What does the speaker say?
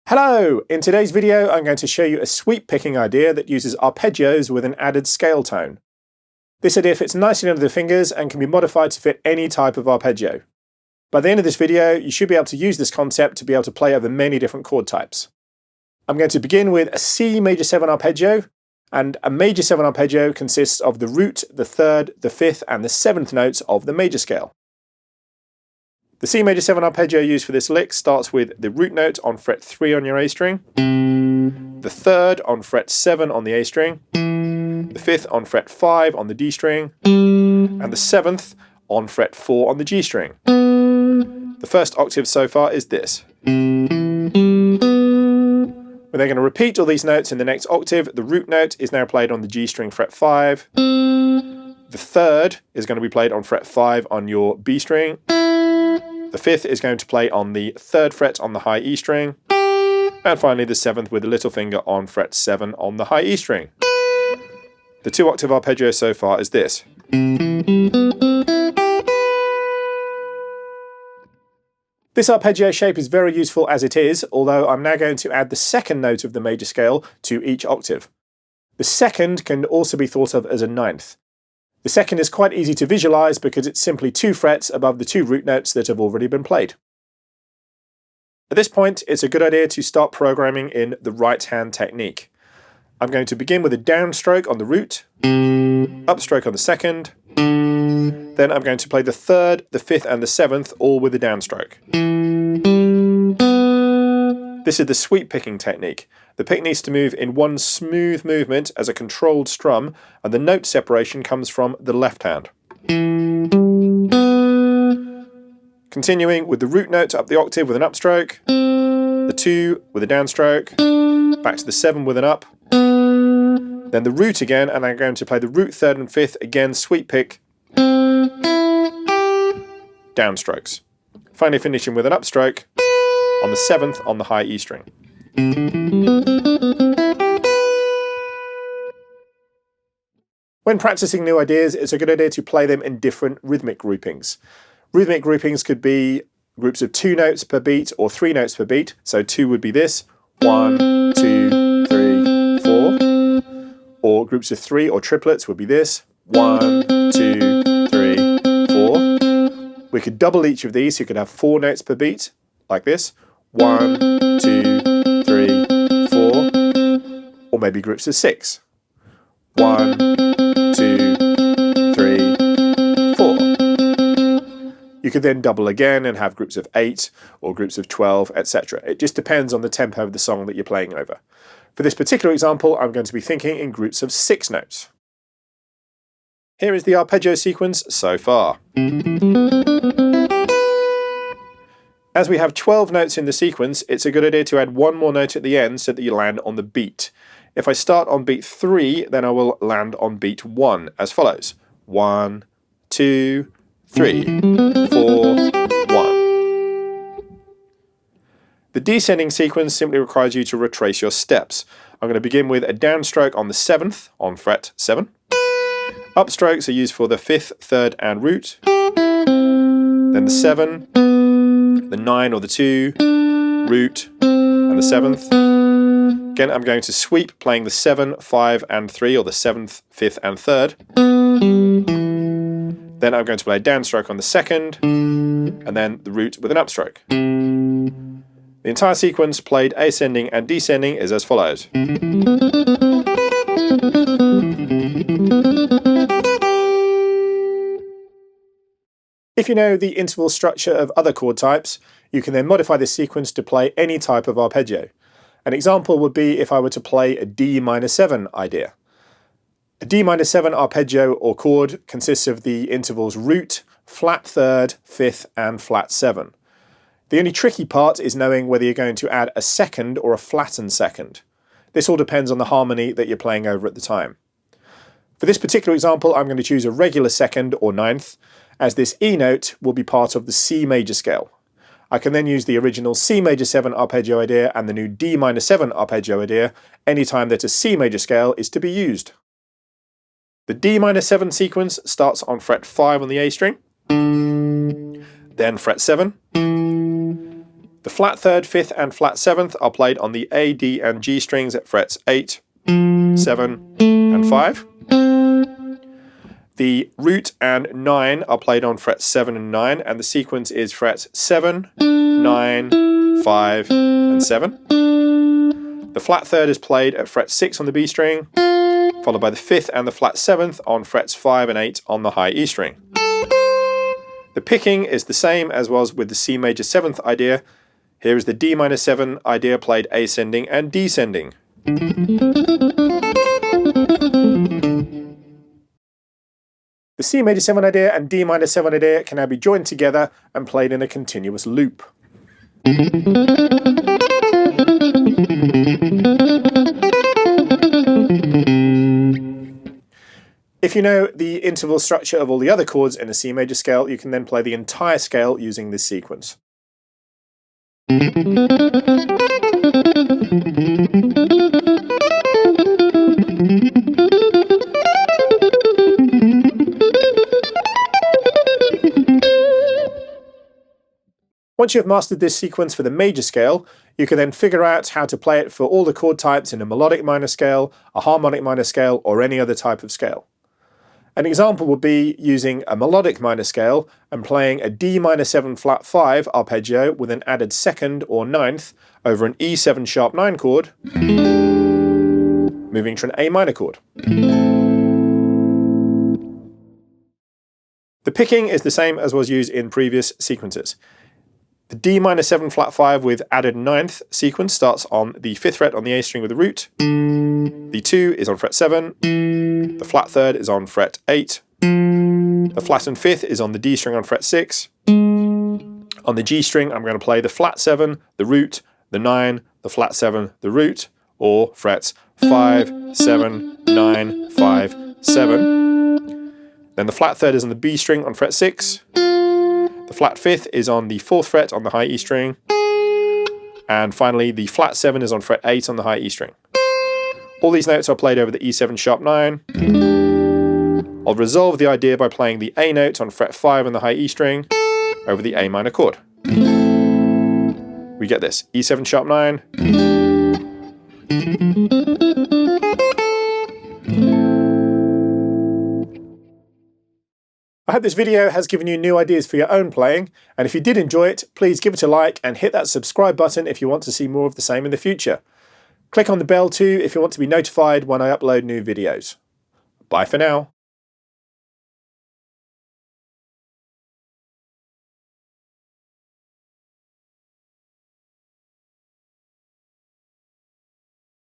Hello! In today's video I'm going to show you a sweep picking idea that uses arpeggios with an added scale tone. This idea fits nicely under the fingers and can be modified to fit any type of arpeggio. By the end of this video you should be able to use this concept to be able to play over many different chord types. I'm going to begin with a C major 7 arpeggio, and a major 7 arpeggio consists of the root, the third, the fifth and the seventh notes of the major scale. The C major 7 arpeggio used for this lick starts with the root note on fret 3 on your A string, the third on fret 7 on the A string, the fifth on fret 5 on the D string, and the seventh on fret 4 on the G string. The first octave so far is this. We're then going to repeat all these notes in the next octave. The root note is now played on the G string fret 5. The third is going to be played on fret 5 on your B string. The fifth is going to play on the third fret on the high E string. And finally the seventh with the little finger on fret 7 on the high E string. The 2-octave arpeggio so far is this. This arpeggio shape is very useful as it is, although I'm now going to add the second note of the major scale to each octave. The second can also be thought of as a ninth. The second is quite easy to visualize because it's simply 2 frets above the 2 root notes that have already been played. At this point, it's a good idea to start programming in the right hand technique. I'm going to begin with a downstroke on the root, upstroke on the second, then I'm going to play the third, the fifth and the seventh all with a downstroke. This is the sweep picking technique. The pick needs to move in one smooth movement as a controlled strum, and the note separation comes from the left hand. Continuing with the root note up the octave with an upstroke, the 2 with a downstroke, back to the 7 with an up, then the root again, and I'm going to play the root, third and fifth again, sweep pick, downstrokes. Finally finishing with an upstroke on the 7th on the high E string. When practicing new ideas, it's a good idea to play them in different rhythmic groupings. Rhythmic groupings could be groups of 2 notes per beat or 3 notes per beat. So 2 would be this, 1, 2, 3, 4. Or groups of 3 or triplets would be this, 1, 2, 3, 4. We could double each of these, so you could have 4 notes per beat, like this, 1, 2, 3, 4, or maybe groups of 6. 1, 2, 3, 4. You could then double again and have groups of 8 or groups of 12, etc. It just depends on the tempo of the song that you're playing over. For this particular example, I'm going to be thinking in groups of 6 notes. Here is the arpeggio sequence so far. As we have 12 notes in the sequence, it's a good idea to add one more note at the end so that you land on the beat. If I start on beat 3, then I will land on beat 1 as follows. 1, 2, 3, 4, 1. The descending sequence simply requires you to retrace your steps. I'm going to begin with a downstroke on the 7th on fret 7. Upstrokes are used for the 5th, 3rd and root. Then the 7, the 9 or the 2, root, and the 7th. Again, I'm going to sweep playing the 7, 5 and 3, or the 7th, 5th and 3rd. Then I'm going to play a downstroke on the 2nd, and then the root with an upstroke. The entire sequence played ascending and descending is as follows. If you know the interval structure of other chord types, you can then modify this sequence to play any type of arpeggio. An example would be if I were to play a D minor 7 idea. A D minor 7 arpeggio or chord consists of the intervals root, flat third, fifth and flat 7. The only tricky part is knowing whether you're going to add a second or a flattened second. This all depends on the harmony that you're playing over at the time. For this particular example, I'm going to choose a regular second or ninth, as this E note will be part of the C major scale. I can then use the original C major 7 arpeggio idea and the new D minor 7 arpeggio idea anytime that a C major scale is to be used. The D minor 7 sequence starts on fret 5 on the A string, then fret 7, the The flat third, fifth and flat seventh are played on the A, D and G strings at frets 8, 7 and 5. The root and 9 are played on frets 7 and 9, and the sequence is frets 7, 9, 5 and 7. The flat third is played at fret 6 on the B string, followed by the fifth and the flat seventh on frets 5 and 8 on the high E string. The picking is the same as was with the C major 7th idea. Here is the D minor 7 idea played ascending and descending. The C major 7 idea and D minor 7 idea can now be joined together and played in a continuous loop. If you know the interval structure of all the other chords in the C major scale, you can then play the entire scale using this sequence. Once you have mastered this sequence for the major scale, you can then figure out how to play it for all the chord types in a melodic minor scale, a harmonic minor scale, or any other type of scale. An example would be using a melodic minor scale and playing a D minor 7 flat 5 arpeggio with an added second or ninth over an E7 sharp 9 chord, moving to an A minor chord. The picking is the same as was used in previous sequences. The D minor 7 flat 5 with added ninth sequence starts on the 5th fret on the A string with the root. The 2 is on fret 7. The flat third is on fret 8. The flattened 5th is on the D string on fret 6. On the G string, I'm going to play the flat 7, the root, the 9, the flat 7, the root, or frets 5, 7, 9, 5, 7. Then the flat third is on the B string on fret 6. The flat 5th is on the 4th fret on the high E string. And finally, the flat 7 is on fret 8 on the high E string. All these notes are played over the E7 sharp 9. I'll resolve the idea by playing the A note on fret 5 on the high E string over the A minor chord. We get this, E7 sharp 9. I hope this video has given you new ideas for your own playing, and if you did enjoy it, please give it a like and hit that subscribe button if you want to see more of the same in the future. Click on the bell too if you want to be notified when I upload new videos. Bye for now.